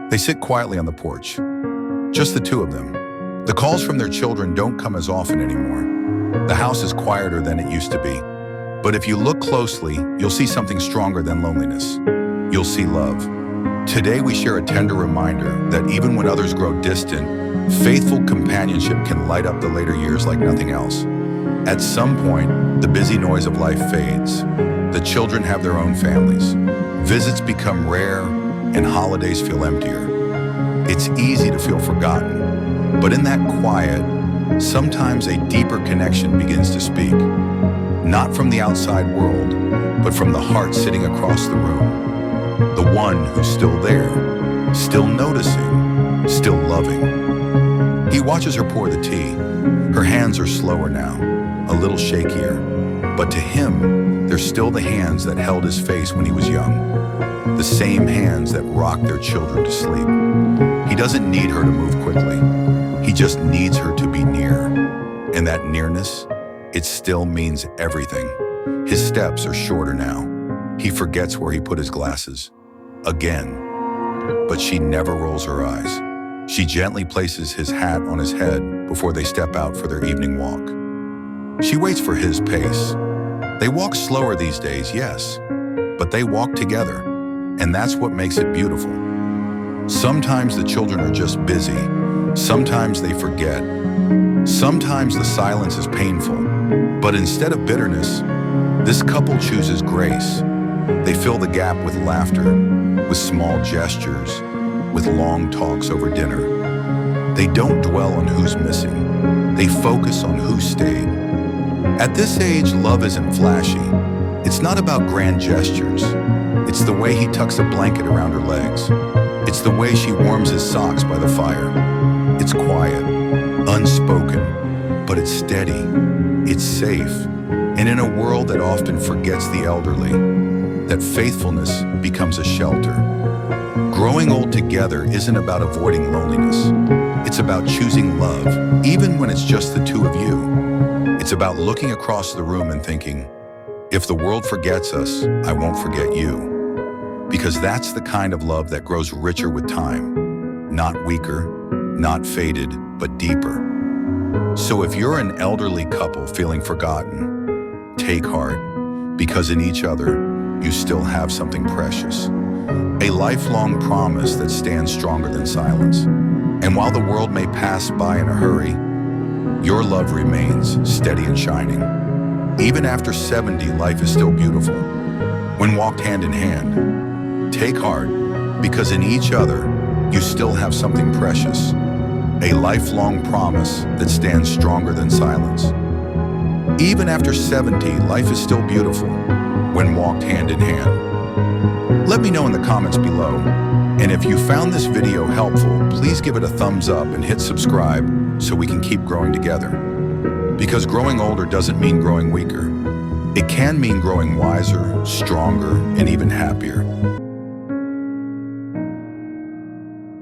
They sit quietly on the porch, just the two of them. The calls from their children don't come as often anymore. The house is quieter than it used to be. But if you look closely, you'll see something stronger than loneliness. You'll see love. Today we share a tender reminder that even when others grow distant, faithful companionship can light up the later years like nothing else. At some point, the busy noise of life fades. The children have their own families. Visits become rare, and holidays feel emptier. It's easy to feel forgotten, but in that quiet, sometimes a deeper connection begins to speak. Not from the outside world, but from the heart sitting across the room. The one who's still there, still noticing, still loving. He watches her pour the tea. Her hands are slower now, a little shakier. But to him, they're still the hands that held his face when he was young. The same hands that rocked their children to sleep. He doesn't need her to move quickly. He just needs her to be near. And that nearness, it still means everything. His steps are shorter now. He forgets where he put his glasses. Again. But she never rolls her eyes. She gently places his hat on his head before they step out for their evening walk. She waits for his pace. They walk slower these days, yes, but they walk together, and that's what makes it beautiful. Sometimes the children are just busy. Sometimes they forget. Sometimes the silence is painful. But instead of bitterness, this couple chooses grace. They fill the gap with laughter, with small gestures, with long talks over dinner. They don't dwell on who's missing. They focus on who stayed. At this age, love isn't flashy. It's not about grand gestures. It's the way he tucks a blanket around her legs. It's the way she warms his socks by the fire. It's quiet, unspoken, but it's steady. It's safe. And in a world that often forgets the elderly, that faithfulness becomes a shelter. Growing old together isn't about avoiding loneliness. It's about choosing love, even when it's just the two of you. It's about looking across the room and thinking, if the world forgets us, I won't forget you. Because that's the kind of love that grows richer with time. Not weaker, not faded, but deeper. So if you're an elderly couple feeling forgotten, take heart, because in each other, you still have something precious. A lifelong promise that stands stronger than silence. And while the world may pass by in a hurry, your love remains steady and shining. Even after 70, life is still beautiful. When walked hand in hand, take heart, because in each other, you still have something precious. A lifelong promise that stands stronger than silence. Even after 70, life is still beautiful when walked hand in hand. Let me know in the comments below. And if you found this video helpful, please give it a thumbs up and hit subscribe so we can keep growing together. Because growing older doesn't mean growing weaker. It can mean growing wiser, stronger, and even happier.